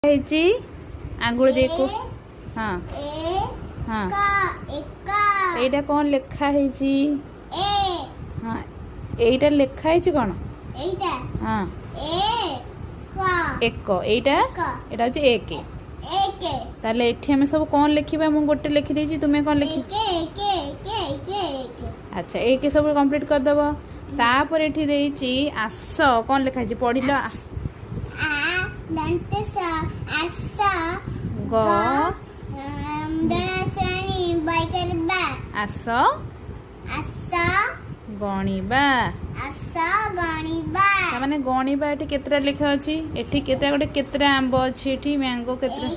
ହେଇଛି ଆଙ୍ଗୁଳି ଦେଖୁ। हाँ हाँ एटा कौन लेखा ହେଇଛି? हाँ एटा लेखा ହେଇଛି कौन? हाँ एक एटा एटा होची एक ताले एठी हमें सब कौन लिखिबा मु गोटे लिखि देछि तुमे कौन लिखि अच्छा एक सब कंप्लीट कर दबो तापर एठी देछि आस कौन लिखा ହେଇଛି पढिलो ग आस गणिबा माने गणिबा एठी केतरा लिखा अछि एठी केतरा गोटे केतरा आंब अछि एठी मैंगो केतरा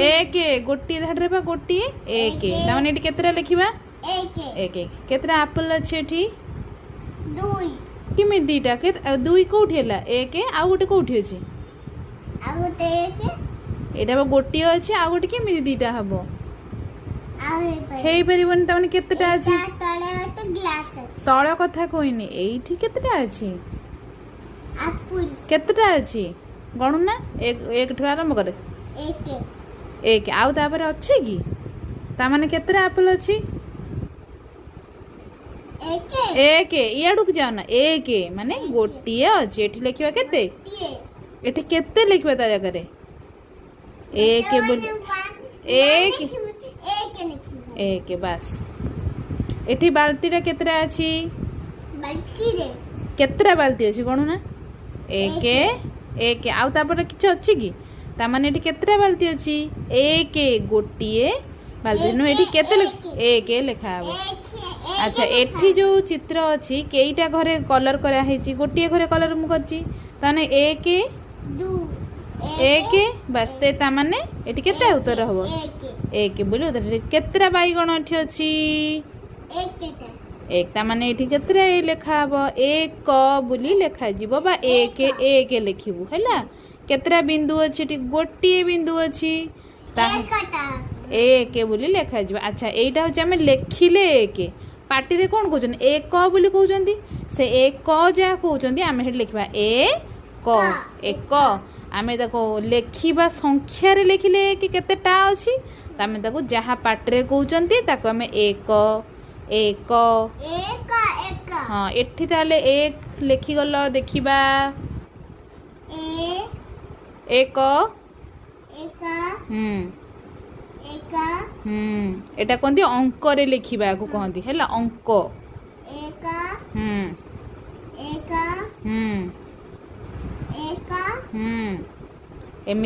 एक गोटी धाडरे बा गोटी एक ता माने एठी केतरा लिखिबा एक केतरा एप्पल अछि एठी दुई किमि दीटा के दुई कोठी हला एक आ गोटे कोठी अछि आ गोटे एक एटा बा गोटी अछि आ गोटे किमि दीटा हबो हेई परिबन त माने केतटा अछि तळे तो ग्लास अछि तळे कथा कोइनी एठी केतटा अछि एप्पल केतटा अछि गणु ना एक एक ठु आरंभ करे एक आउ तापर अछि की ता माने केतरा एप्पल अछि एक इयाडू के जाओ ना एक माने गोटिए अछि एठी लिखिबा केते एठी केते लिखिबा ता जगह रे एक बोल एक बस एठी बाल्टी रे केतरा अछि बाल्टी रे केतरा बाल्टी अछि गणु ना एक एक आउ तापर किछ अछि की ता माने एठी केतरा बाल्टी अछि एक गोटिए बाल्टी नु एठी केते एक लिखा हबो अच्छा एठी जो चित्र अछि केईटा घरे कलर करा हेछि गोटिए घरे कलर मु करछि ताने एक दू एक बस ते ता माने एठी केते उत्तर हबो एक बोली उधर केतरा बैगण एठी अछि एक ता माने एठी केतरा लेखा हबो एक बोली लेखा जीवो बा एक एक लिखिबु हैला केतरा बिंदु अछि एठी गोटिए बिंदु अछि ता एक बोली लेखा जीवो अच्छा एटा होचे हमें लेखिले एक पार्टी रे कोन कहउछन एक बोली कहउछंती से एक जा कहउछंती हमें हेड लिखबा एक आमे देखो लेखिबा संख्या रे लिखिले कि केतेटा अछि तामे देखो जहा पार्टी रे कहउछंती ताको हमें एक एक हां एठी ताले एक लिखि गलो देखिबा एक एटा कोंती अंक रे लिखिबा को कहंती हैला अंक एक